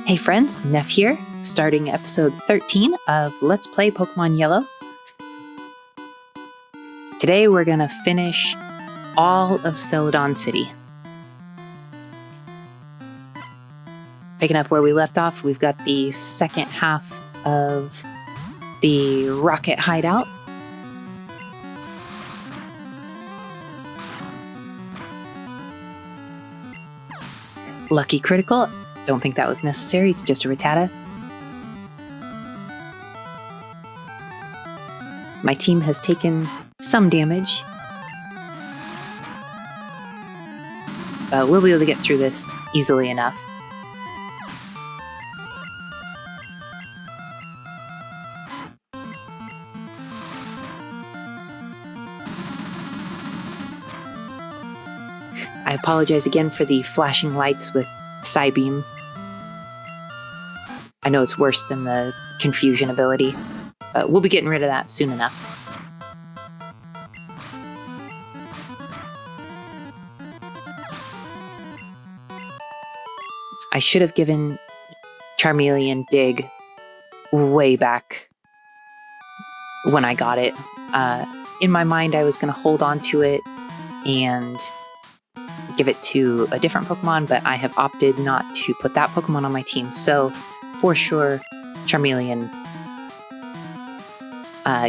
Hey friends, Neph here, starting episode 13 of Let's Play Pokemon Yellow. Today we're gonna finish all of Celadon City. Picking up where we left off, we've got the second half of the Rocket Hideout. Lucky critical. Don't think that was necessary, it's just a Rattata. My team has taken some damage, but we'll be able to get through this easily enough. I apologize again for the flashing lights with Psybeam. I know it's worse than the confusion ability, but we'll be getting rid of that soon enough. I should have given Charmeleon Dig way back when I got it. In my mind, I was going to hold on to it and give it to a different Pokemon, but I have opted not to put that Pokemon on my team. So, for sure, Charmeleon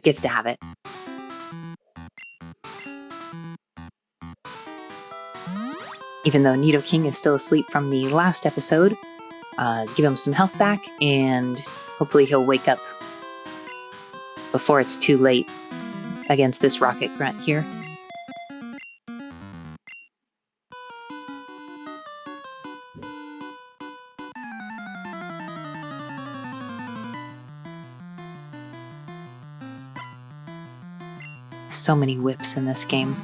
gets to have it. Even though Nidoking is still asleep from the last episode, give him some health back, and hopefully he'll wake up before it's too late against this Rocket Grunt here. So many whips in this game.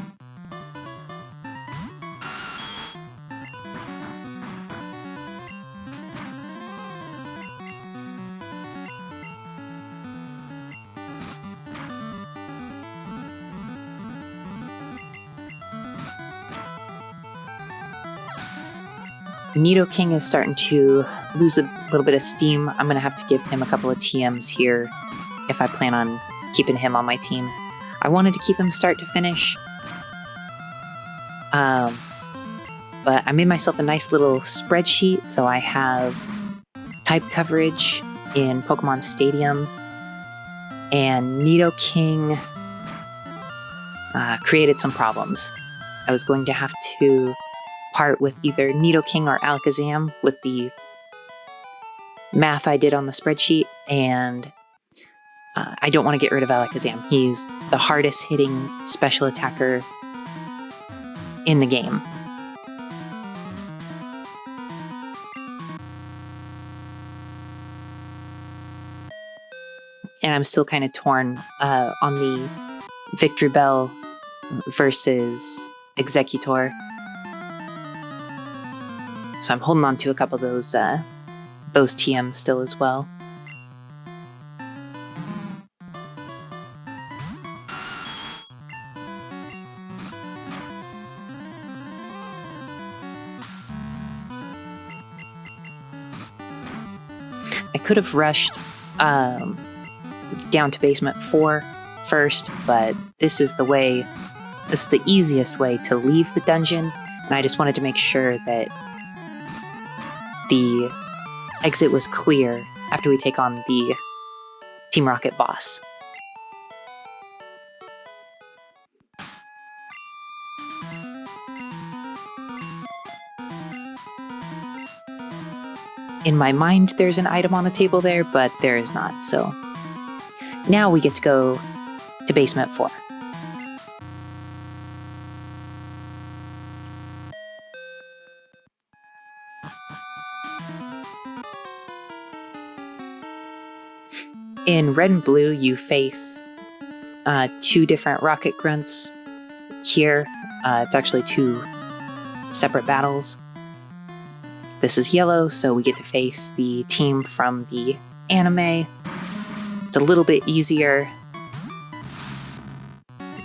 Nidoking is starting to lose a little bit of steam. I'm going to have to give him a couple of TMs here if I plan on keeping him on my team. I wanted to keep him start to finish, but I made myself a nice little spreadsheet, so I have type coverage in Pokemon Stadium, and Nidoking created some problems. I was going to have to part with either Nidoking or Alakazam with the math I did on the spreadsheet, and I don't want to get rid of Alakazam. He's the hardest hitting special attacker in the game. And I'm still kind of torn on the Victory Bell versus Executor. So I'm holding on to a couple of those TMs still as well. I could have rushed down to Basement 4 first, but this is the easiest way to leave the dungeon, and I just wanted to make sure that the exit was clear after we take on the Team Rocket boss. In my mind, there's an item on the table there, but there is not, so now we get to go to Basement 4. In Red and Blue, you face two different Rocket Grunts. Here, it's actually two separate battles. This is Yellow, so we get to face the team from the anime. It's a little bit easier,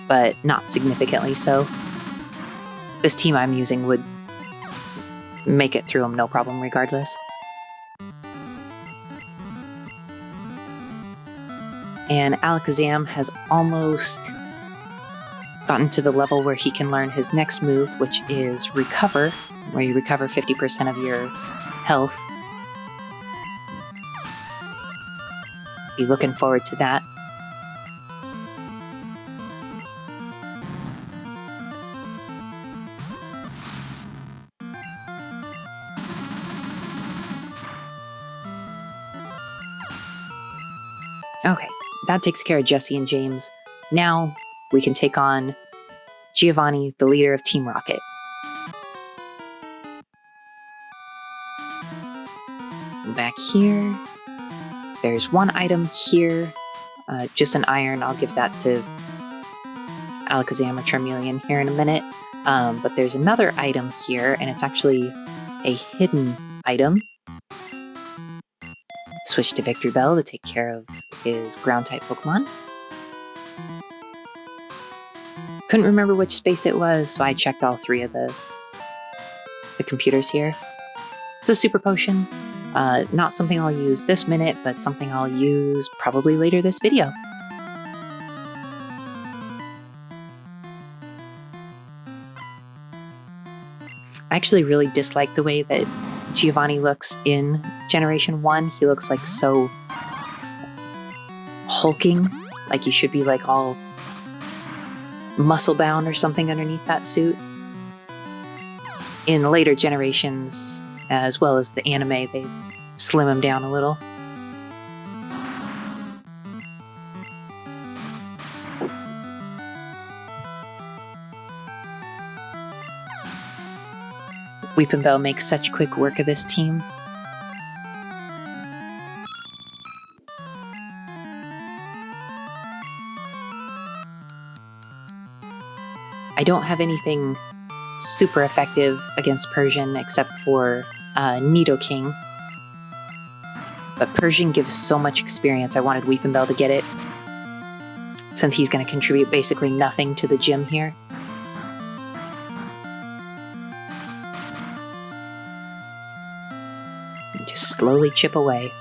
but not significantly so. This team I'm using would make it through them no problem regardless. And Alakazam has almost gotten to the level where he can learn his next move, which is Recover, where you recover 50% of your health. Be looking forward to that. Okay, that takes care of Jesse and James. Now we can take on Giovanni, the leader of Team Rocket. Back here, there's one item here, just an iron. I'll give that to Alakazam or Charmeleon here in a minute. But there's another item here, and it's actually a hidden item. Switch to Victory Bell to take care of his ground-type Pokemon. Couldn't remember which space it was, so I checked all three of the computers here. It's a Super Potion. Not something I'll use this minute, but something I'll use probably later this video. I actually really dislike the way that Giovanni looks in Generation 1. He looks like so hulking, like he should be like all muscle bound or something underneath that suit. In later generations, as well as the anime, they slim him down a little. Weepinbell makes such quick work of this team. I don't have anything super effective against Persian except for Nidoking. But Persian gives so much experience, I wanted Weepinbell to get it, since he's going to contribute basically nothing to the gym here. And just slowly chip away.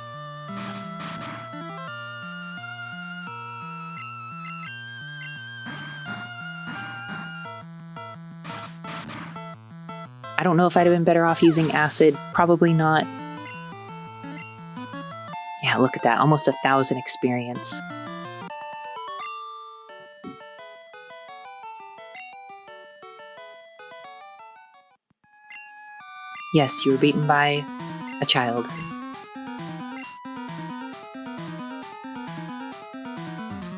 I don't know if I'd have been better off using Acid. Probably not. Yeah, look at that. Almost 1,000 experience. Yes, you were beaten by a child.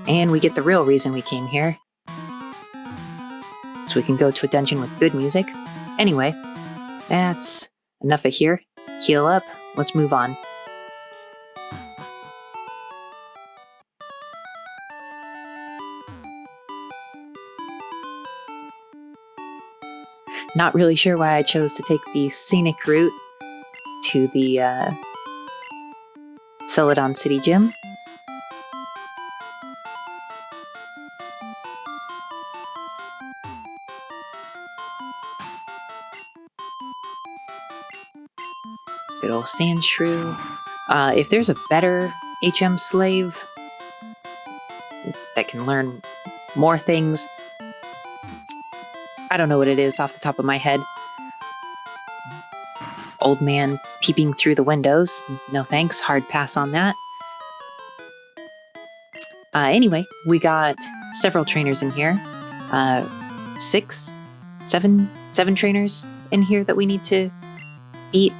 And we get the real reason we came here. So we can go to a dungeon with good music. Anyway, that's enough of here. Heal up. Let's move on. Not really sure why I chose to take the scenic route to the Celadon City Gym. Good old Sandshrew. If there's a better HM slave that can learn more things, I don't know what it is off the top of my head. Old man peeping through the windows. No thanks, hard pass on that. Anyway, we got several trainers in here. 7 trainers in here that we need to beat.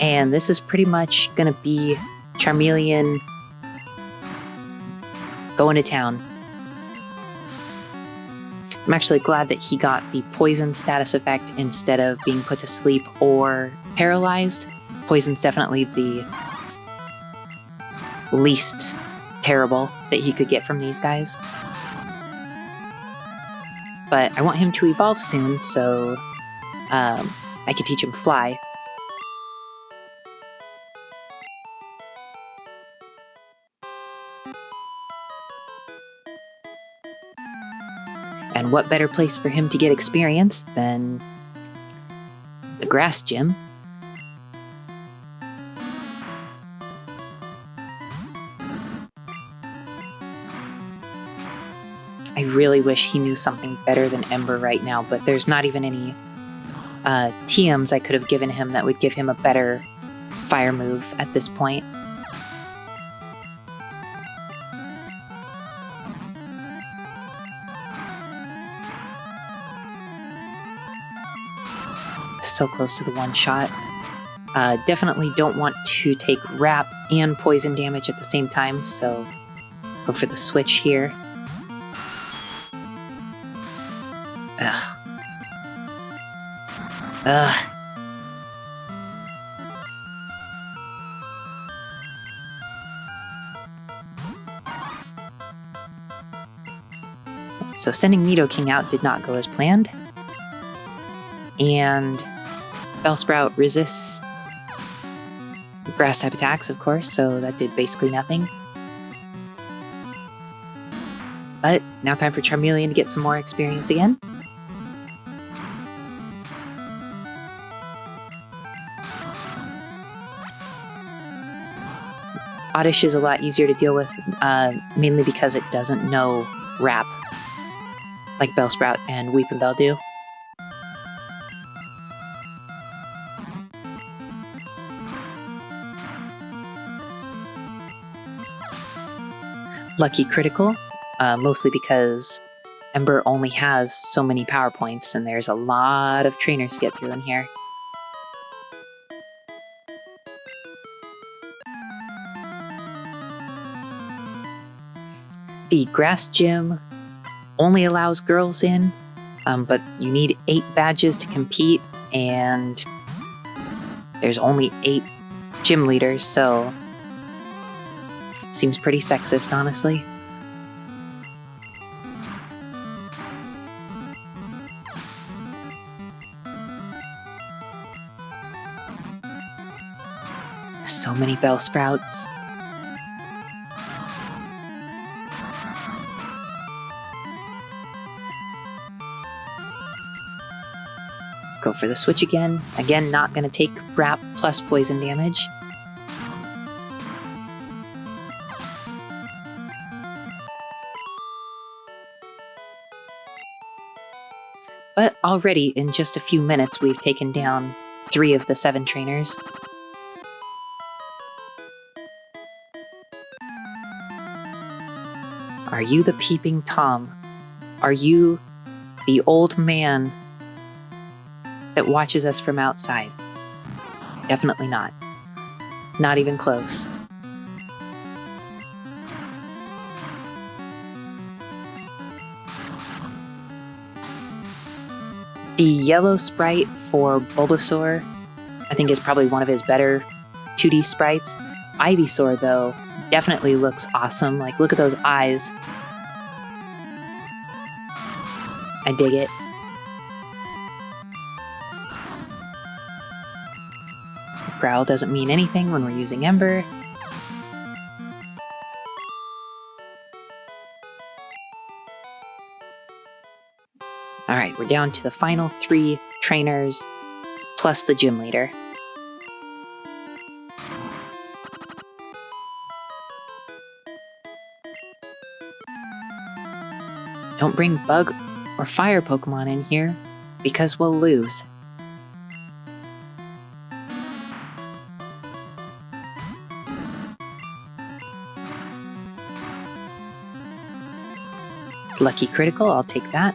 And this is pretty much going to be Charmeleon going to town. I'm actually glad that he got the poison status effect instead of being put to sleep or paralyzed. Poison's definitely the least terrible that he could get from these guys. But I want him to evolve soon, so I can teach him Fly. And what better place for him to get experience than the grass gym? I really wish he knew something better than Ember right now, but there's not even any TMs I could have given him that would give him a better fire move at this point. So close to the one shot. Definitely don't want to take wrap and poison damage at the same time, so go for the switch here. Ugh. Ugh. So sending Nidoking out did not go as planned. And Bellsprout resists grass type attacks, of course, so that did basically nothing. But now time for Charmeleon to get some more experience again. Oddish is a lot easier to deal with, mainly because it doesn't know Wrap, like Bellsprout and Weepinbell do. Lucky critical, mostly because Ember only has so many power points and there's a lot of trainers to get through in here. The grass gym only allows girls in, but you need 8 badges to compete, and there's only 8 gym leaders, so it seems pretty sexist, honestly. So many Bellsprouts. Go for the switch again. Again, not going to take Wrap plus poison damage. But already, in just a few minutes, we've taken down 3 of the 7 trainers. Are you the peeping Tom? Are you the old man that watches us from outside? Definitely not. Not even close. The yellow sprite for Bulbasaur, I think, is probably one of his better 2D sprites. Ivysaur, though, definitely looks awesome. Like, look at those eyes. I dig it. Growl doesn't mean anything when we're using Ember. Alright, we're down to the final 3 trainers, plus the gym leader. Don't bring bug or fire Pokemon in here, because we'll lose. Lucky critical, I'll take that.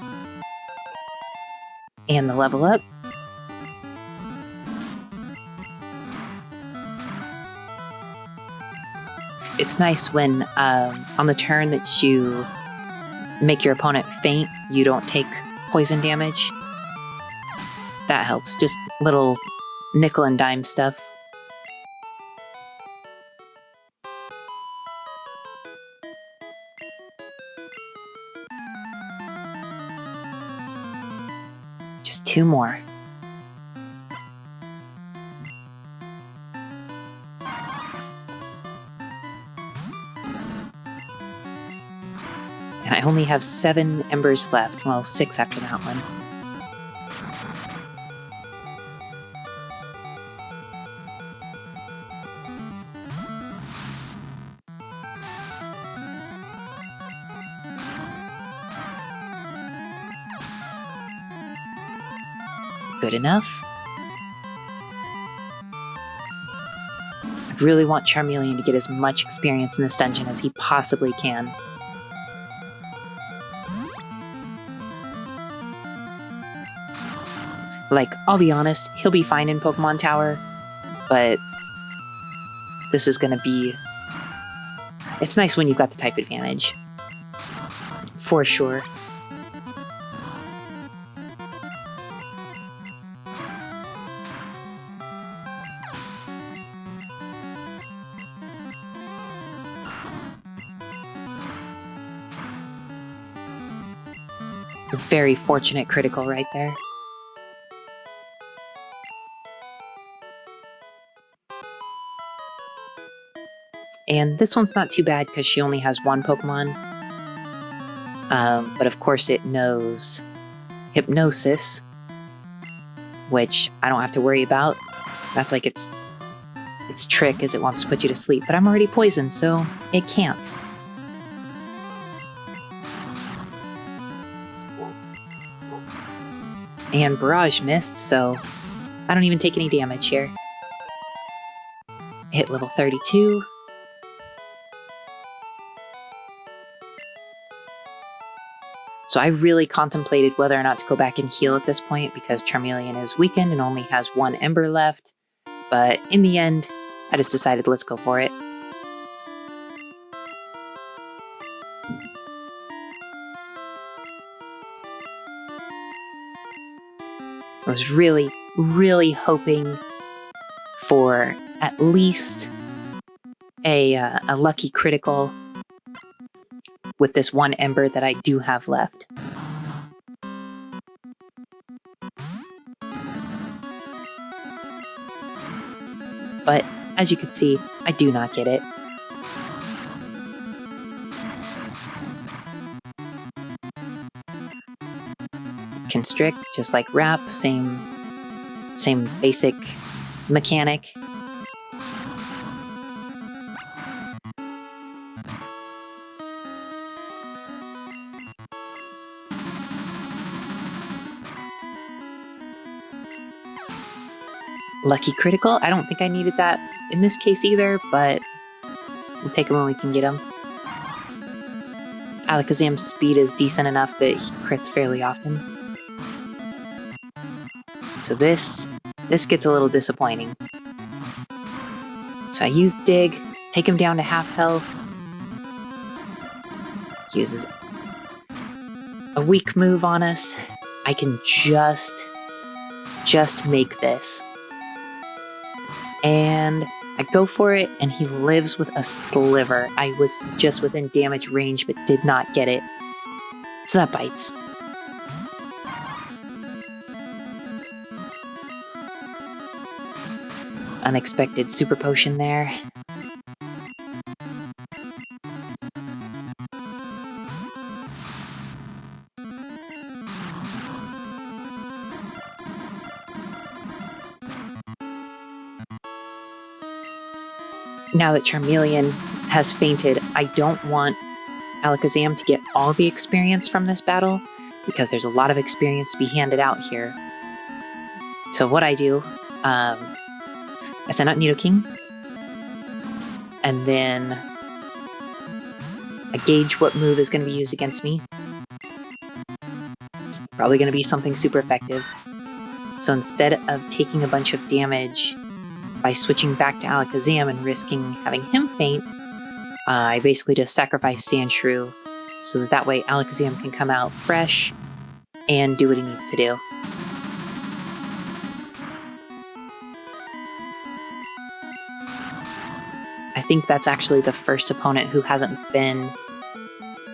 And the level up. It's nice when on the turn that you make your opponent faint, you don't take poison damage. That helps. Just little nickel and dime stuff. Just 2 more. And I only have 7 embers left. Well, 6 after that one. Good enough. I really want Charmeleon to get as much experience in this dungeon as he possibly can. Like, I'll be honest, he'll be fine in Pokemon Tower, but this is gonna be... It's nice when you've got the type advantage. For sure. Very fortunate critical right there. And this one's not too bad because she only has one Pokemon. But of course it knows Hypnosis, which I don't have to worry about. That's like its trick, is it wants to put you to sleep. But I'm already poisoned, so it can't. And Barrage missed, so I don't even take any damage here. Hit level 32. So I really contemplated whether or not to go back and heal at this point because Charmeleon is weakened and only has one Ember left. But in the end, I just decided let's go for it. I was really, really hoping for at least a lucky critical with this one Ember that I do have left. But as you can see, I do not get it. Constrict, just like Wrap, same basic mechanic. Lucky critical. I don't think I needed that in this case either, but we'll take them when we can get them. Alakazam's speed is decent enough that he crits fairly often. So this gets a little disappointing. So I use Dig, take him down to half health. Uses a weak move on us. I can just make this. And I go for it, and he lives with a sliver. I was just within damage range, but did not get it. So that bites. Unexpected super potion there. Now that Charmeleon has fainted, I don't want Alakazam to get all the experience from this battle, because there's a lot of experience to be handed out here. So what I do, I send out Nidoking, and then I gauge what move is going to be used against me. Probably going to be something super effective. So instead of taking a bunch of damage by switching back to Alakazam and risking having him faint, I basically just sacrifice Sandshrew so that way Alakazam can come out fresh and do what he needs to do. I think that's actually the first opponent who hasn't been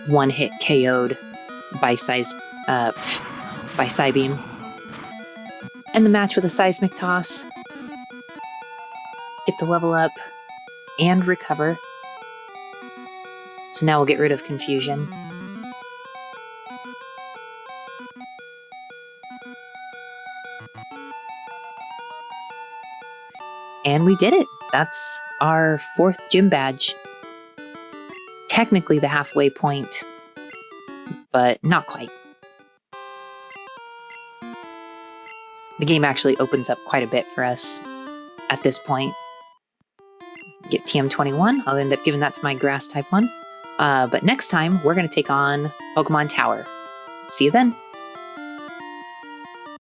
one-hit KO'd by Psybeam. End the match with a Seismic Toss. Get the level up and recover. So now we'll get rid of confusion. And we did it! That's our 4th gym badge. Technically the halfway point, but not quite. The game actually opens up quite a bit for us at this point. Get TM21. I'll end up giving that to my grass type one. But next time, we're going to take on Pokemon Tower. See you then.